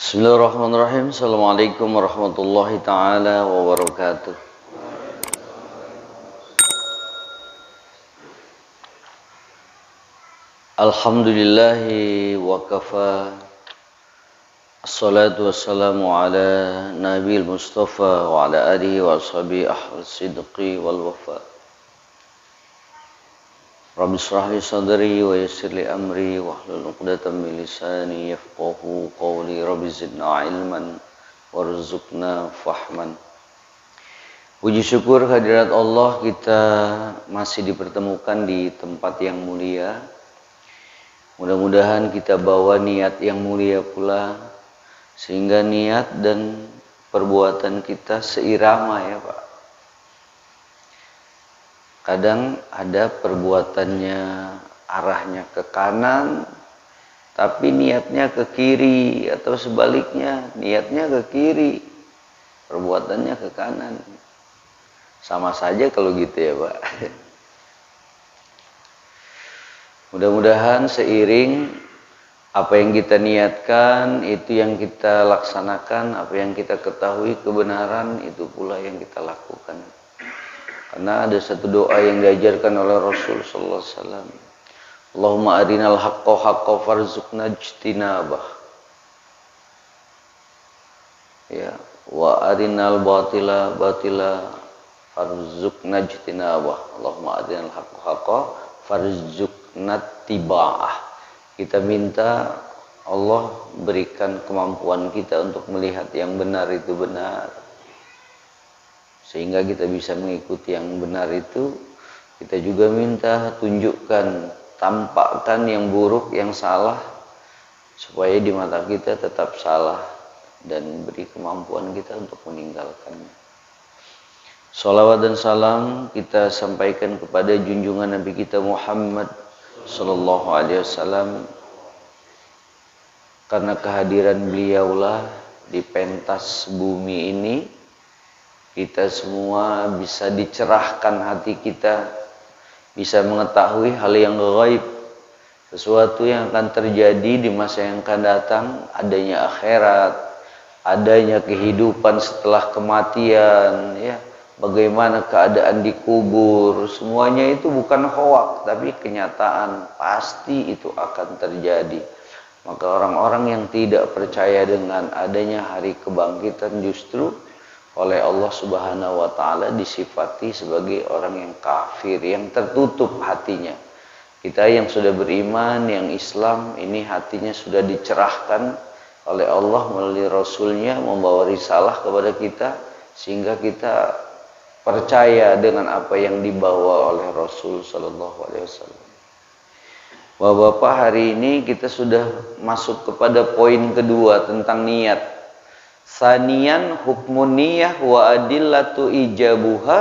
Bismillahirrahmanirrahim. Assalamualaikum warahmatullahi taala wabarakatuh. Alhamdulillahi wa kafa. Assalatu wassalamu ala Nabil Mustafa wa ala alihi wa ashabihi ahli sidqi wal wafa. Rabbi shrah li sadri wa yassir li amri wahlul 'uqdatam min lisani yafqahu qawli. Rabbi zidna ilman warzuqna fahman. Puji syukur hadirat Allah, kita masih dipertemukan di tempat yang mulia. Mudah-mudahan kita bawa niat yang mulia pula, sehingga niat dan perbuatan kita seirama ya Pak. Kadang ada perbuatannya arahnya ke kanan, tapi niatnya ke kiri, atau sebaliknya niatnya ke kiri, perbuatannya ke kanan. Sama saja kalau gitu ya Pak. Mudah-mudahan seiring apa yang kita niatkan, itu yang kita laksanakan, apa yang kita ketahui kebenaran, itu pula yang kita lakukan. Karena ada satu doa yang diajarkan oleh Rasul sallallahu alaihi wasallam. Allahumma arinal haqqa haqqa farzuqna ijtinabah. Ya, wa arinal batila batila farzuqna ijtinabah. Allahumma arinal haqqa haqqa farzuqna tiba'ah. Kita minta Allah berikan kemampuan kita untuk melihat yang benar itu benar, sehingga kita bisa mengikuti yang benar itu. Kita juga minta tunjukkan, tampakkan yang buruk, yang salah, supaya di mata kita tetap salah, dan beri kemampuan kita untuk meninggalkannya. Salawat dan salam kita sampaikan kepada junjungan Nabi kita Muhammad sallallahu alaihi wasallam, karena kehadiran beliaulah di pentas bumi ini kita semua bisa dicerahkan hati kita, bisa mengetahui hal yang gaib, sesuatu yang akan terjadi di masa yang akan datang, adanya akhirat, adanya kehidupan setelah kematian, ya, bagaimana keadaan di kubur. Semuanya itu bukan hoak, tapi kenyataan, pasti itu akan terjadi. Maka orang-orang yang tidak percaya dengan adanya hari kebangkitan justru oleh Allah Subhanahu wa taala disifati sebagai orang yang kafir, yang tertutup hatinya. Kita yang sudah beriman, yang Islam, ini hatinya sudah dicerahkan oleh Allah melalui Rasulnya, membawa risalah kepada kita, sehingga kita percaya dengan apa yang dibawa oleh Rasul sallallahu alaihi wasallam. Bapak-bapak, hari ini kita sudah masuk kepada poin kedua tentang niat. Saniyan hukmun niyah wa adillatu ijabuha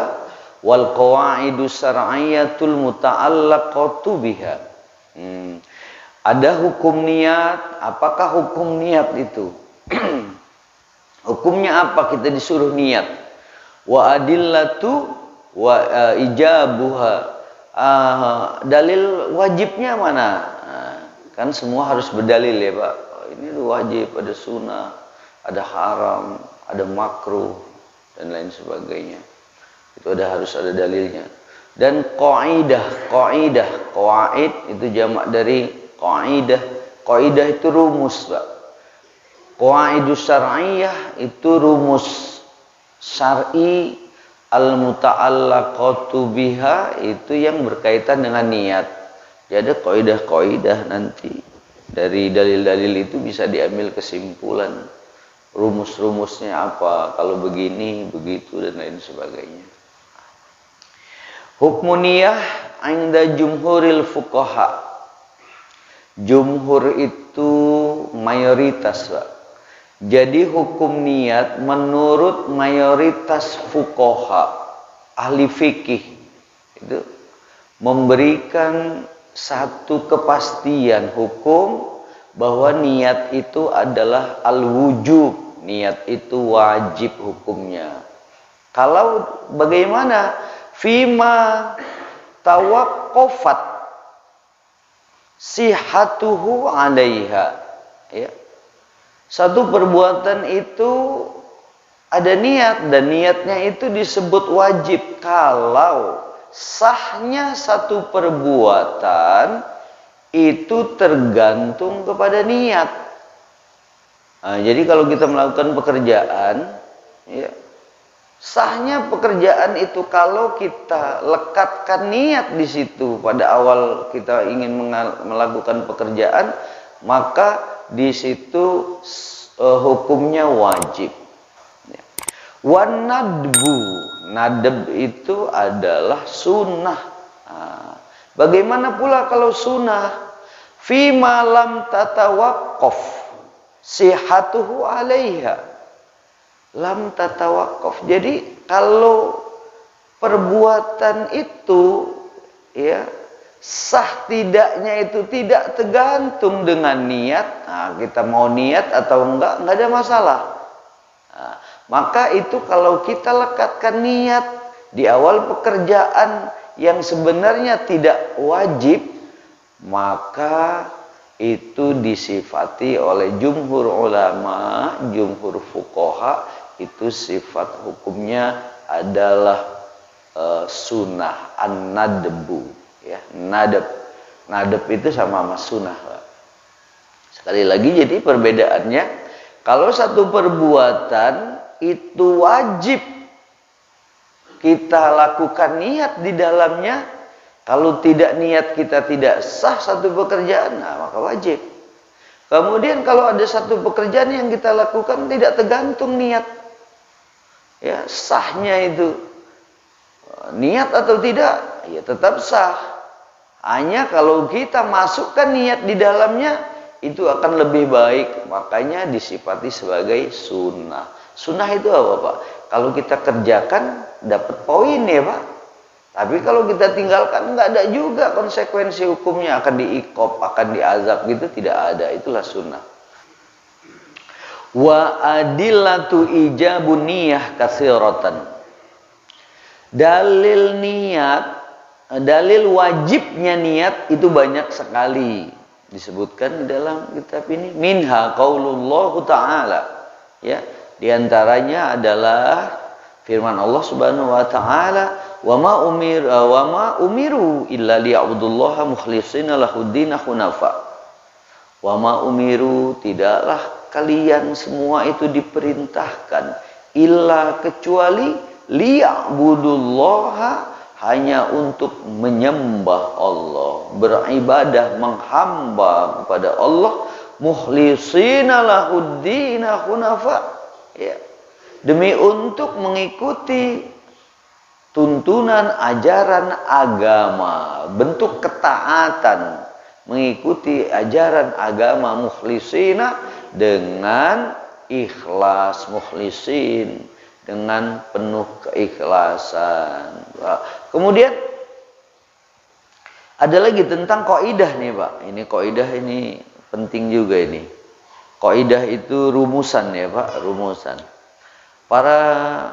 wal qawaidu syar'iyyatul muta'allaqatu biha. Ada hukum niat. Apakah hukum niat itu? Hukumnya apa kita disuruh niat? Wa adillatu wa ijabuha. Dalil wajibnya mana? Kan semua harus berdalil ya Pak. Ini wajib, ada sunnah, ada haram, ada makruh, dan lain sebagainya. Itu harus ada dalilnya. Dan qaidah, qaid itu jamak dari qaidah. Qaidah itu rumus, Pak. Qaidus syar'iyyah itu rumus syar'i, al-muta'allaqatu biha itu yang berkaitan dengan niat. Jadi ada qaidah-qaidah nanti. Dari dalil-dalil itu bisa diambil kesimpulan. Rumus-rumusnya apa, kalau begini, begitu, dan lain sebagainya. Hukmun niyah inda jumhuril fuqaha. Jumhur itu mayoritas, Pak. Jadi hukum niat menurut mayoritas fuqaha, ahli fikih, itu memberikan satu kepastian hukum bahwa niat itu adalah al-wujub, niat itu wajib hukumnya. Kalau bagaimana? Fima tawaqqafat sihatuhu 'alaiha, ya. Satu perbuatan itu ada niat, dan niatnya itu disebut wajib kalau sahnya satu perbuatan itu tergantung kepada niat. Nah, jadi kalau kita melakukan pekerjaan, ya, sahnya pekerjaan itu kalau kita lekatkan niat di situ pada awal kita ingin melakukan pekerjaan, maka di situ hukumnya wajib. Wan nadbu, nadab itu adalah sunnah. Nah, bagaimana pula kalau sunnah? Fi malam tatawaqqaf sihatuhu alaiha. Lam tatawaqqaf. Jadi kalau perbuatan itu, ya, sah tidaknya itu tidak tergantung dengan niat. Nah, kita mau niat atau enggak ada masalah. Nah, maka itu kalau kita lekatkan niat di awal pekerjaan yang sebenarnya tidak wajib, maka itu disifati oleh jumhur ulama, jumhur fuqaha, itu sifat hukumnya adalah sunnah, an-nadbu, ya, nadab. Nadab itu sama sunnah. Sekali lagi, jadi perbedaannya, kalau satu perbuatan itu wajib kita lakukan niat di dalamnya. Kalau tidak niat kita tidak sah satu pekerjaan, nah maka wajib. Kemudian kalau ada satu pekerjaan yang kita lakukan tidak tergantung niat, ya, sahnya itu niat atau tidak, ya tetap sah. Hanya kalau kita masukkan niat di dalamnya, itu akan lebih baik. Makanya disifati sebagai sunnah. Sunnah itu apa, Pak? Kalau kita kerjakan dapat poin, ya, Pak. Tapi kalau kita tinggalkan nggak ada juga konsekuensi hukumnya, akan diikop, akan diazab gitu, tidak ada. Itulah sunnah. Wa adillatu ijabun niyah katsiratan. Dalil niat, dalil wajibnya niat itu banyak sekali disebutkan di dalam kitab ini. Minha qaulullah ta'ala, ya. Di antaranya adalah firman Allah Subhanahu wa taala, "Wa ma umiru illa liya'budullaha mukhlishina lahuddin hunafa." Wa ma umiru, tidaklah kalian semua itu diperintahkan illa kecuali liya'budullaha, hanya untuk menyembah Allah, beribadah, menghamba kepada Allah, mukhlishina lahuddin hunafa, ya, demi untuk mengikuti tuntunan ajaran agama, bentuk ketaatan, mengikuti ajaran agama, mukhlisina, dengan ikhlas, mukhlisin, dengan penuh keikhlasan. Kemudian ada lagi tentang kaidah nih, Pak. Ini kaidah ini penting juga ini. Kaidah itu rumusan, ya, Pak, rumusan. Para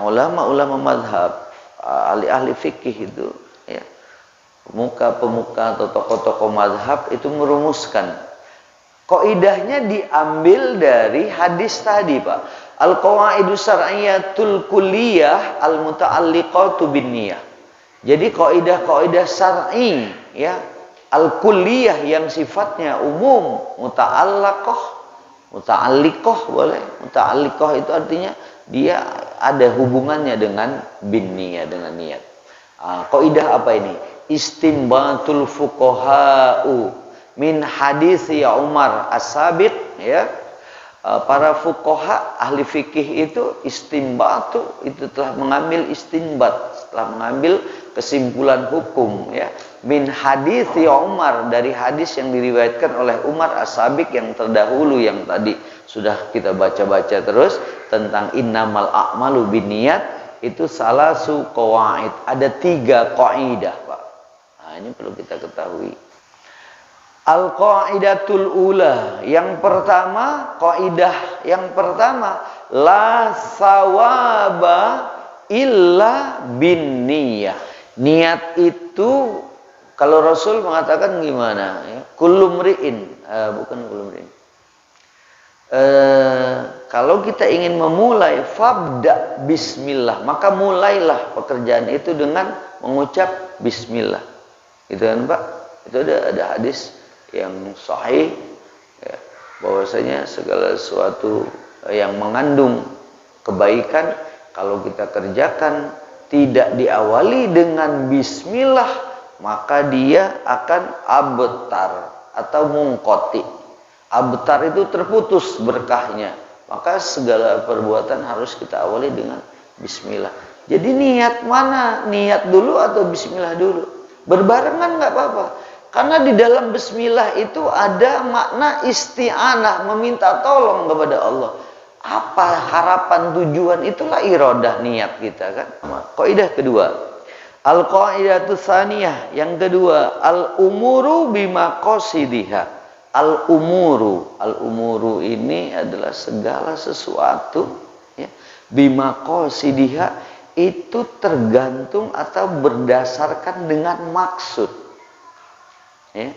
ulama-ulama mazhab, ahli-ahli fikih itu, ya, pemuka-pemuka atau tokoh-tokoh mazhab itu merumuskan. Kaidahnya diambil dari hadis tadi, Pak. Al-qawaidus syar'iyyatul kulliyah al-muta'alliqatu binniyah. Jadi kaidah-kaidah syar'i, ya, al-kulliyah yang sifatnya umum, muta'alliqah boleh. Muta'alliqah itu artinya dia ada hubungannya dengan binniyah, dengan niat. Kaidah apa ini? Istinbatul fuqaha'u min hadis ya Umar as-Sabiq, ya. Para fuqaha, ahli fikih itu istinbatu, itu telah mengambil istinbat, telah mengambil kesimpulan hukum, ya, min hadis ya Umar, dari hadis yang diriwayatkan oleh Umar as-Sabiq yang terdahulu, yang tadi sudah kita baca-baca terus tentang innamal a'malu binniyat. Itu salasu qawaid, ada 3 kaidah, Pak. Nah, ini perlu kita ketahui. Al-qaidatul ula, yang pertama, kaidah yang pertama, la sawaba illa bin niyah. Niat itu kalau Rasul mengatakan gimana, ya? Kullu mri'in, bukan kullu mri'in. kalau kita ingin memulai fabda bismillah, maka mulailah pekerjaan itu dengan mengucap bismillah. Gitu kan Pak? Itu ada hadis yang sahih ya, bahwasanya segala sesuatu yang mengandung kebaikan kalau kita kerjakan tidak diawali dengan bismillah, maka dia akan abtar atau mungkoti. Abtar itu terputus berkahnya. Maka segala perbuatan harus kita awali dengan bismillah. Jadi niat mana? Niat dulu atau bismillah dulu? Berbarengan nggak apa-apa. Karena di dalam bismillah itu ada makna isti'anah, meminta tolong kepada Allah. Apa harapan, tujuan, itulah iradah niat kita kan. Kaidah kedua, al-qaidatu tsaniyah, yang kedua, al-umuru bimaqasidiha. Al-umuru ini adalah segala sesuatu ya, bimaqasidiha, itu tergantung atau berdasarkan dengan maksud ya.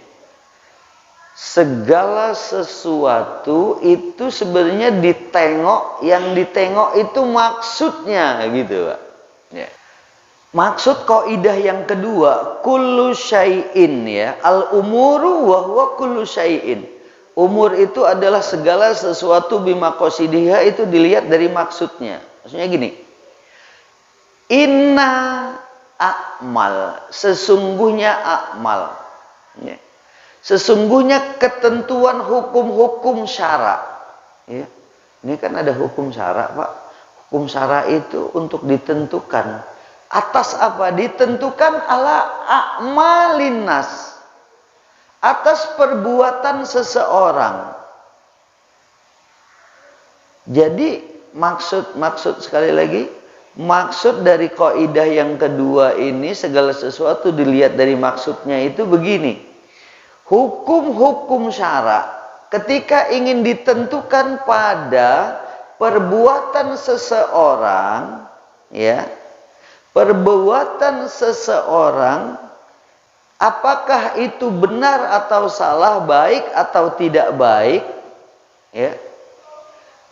Segala sesuatu itu sebenarnya ditengok, yang ditengok itu maksudnya gitu Pak ya. Maksud kaidah yang kedua, kullu syai'in ya, al-umuru wa huwa kullu syai'in. Umur itu adalah segala sesuatu bimaqasidiha, itu dilihat dari maksudnya. Maksudnya gini. Inna a'mal, sesungguhnya a'mal. Ya. Sesungguhnya ketentuan hukum-hukum syara. Ya. Ini kan ada hukum syara, Pak. Hukum syara itu untuk ditentukan. Atas apa? Ditentukan ala a'malin nas, atas perbuatan seseorang. Jadi maksud sekali lagi, maksud dari kaidah yang kedua ini, segala sesuatu dilihat dari maksudnya, itu begini. Hukum-hukum syara ketika ingin ditentukan pada perbuatan seseorang ya, perbuatan seseorang, apakah itu benar atau salah, baik atau tidak baik ya,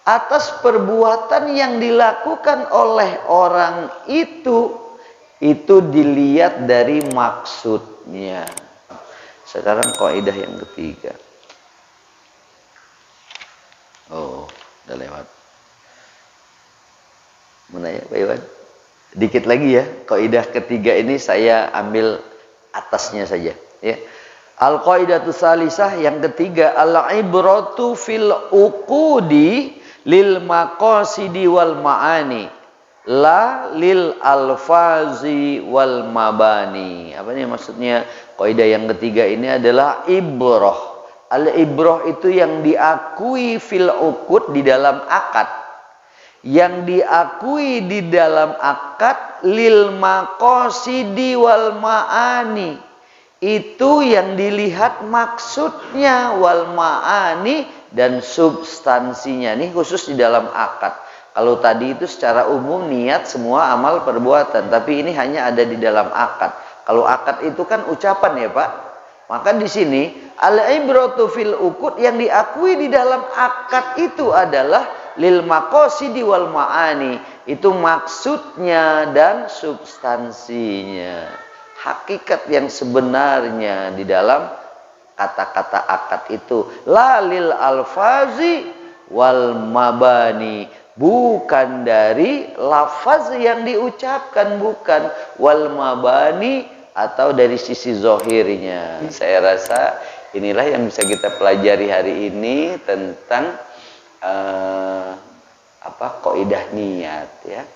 atas perbuatan yang dilakukan oleh orang itu dilihat dari maksudnya. Sekarang kaidah yang ketiga. Oh, udah lewat. Mana ya Pak Iwan? Dikit lagi ya, kaidah ketiga ini saya ambil atasnya saja ya. Al-qaidatu tsalisah, yang ketiga, al-ibratu fil uqudi lil maqasidi wal ma'ani la lil alfazi wal mabani. Apa nih maksudnya? Kaidah yang ketiga ini adalah ibrah. Al-ibrah itu yang diakui fil uqud, di dalam akad. Yang diakui di dalam akad, lil maqasidi wal ma'ani, itu yang dilihat maksudnya, wal ma'ani, dan substansinya. Ini khusus di dalam akad. Kalau tadi itu secara umum niat semua amal perbuatan, tapi ini hanya ada di dalam akad. Kalau akad itu kan ucapan ya Pak. Maka di sini al-ibratu fil uqud, yang diakui di dalam akad itu adalah lil maqasidi wal ma'ani, itu maksudnya dan substansinya, hakikat yang sebenarnya di dalam kata-kata akad itu. La lil alfazi wal mabani, bukan dari lafaz yang diucapkan, bukan, wal mabani, atau dari sisi zahirnya. Saya rasa inilah yang bisa kita pelajari hari ini tentang kaidah niat ya.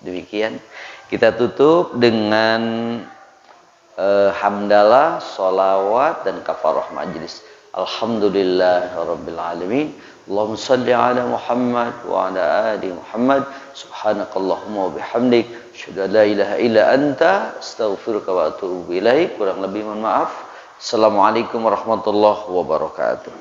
Demikian kita tutup dengan hamdalah, sholawat, dan kafarah majlis. Alhamdulillahirabbil alamin. Allahumma shalli ala Muhammad wa ala ali Muhammad. Subhanakallahumma wa bihamdik, asyhadu an la ilaha illa anta, astaghfiruka wa atubu ilaik. Kurang lebih mohon maaf. Assalamualaikum warahmatullahi wabarakatuh.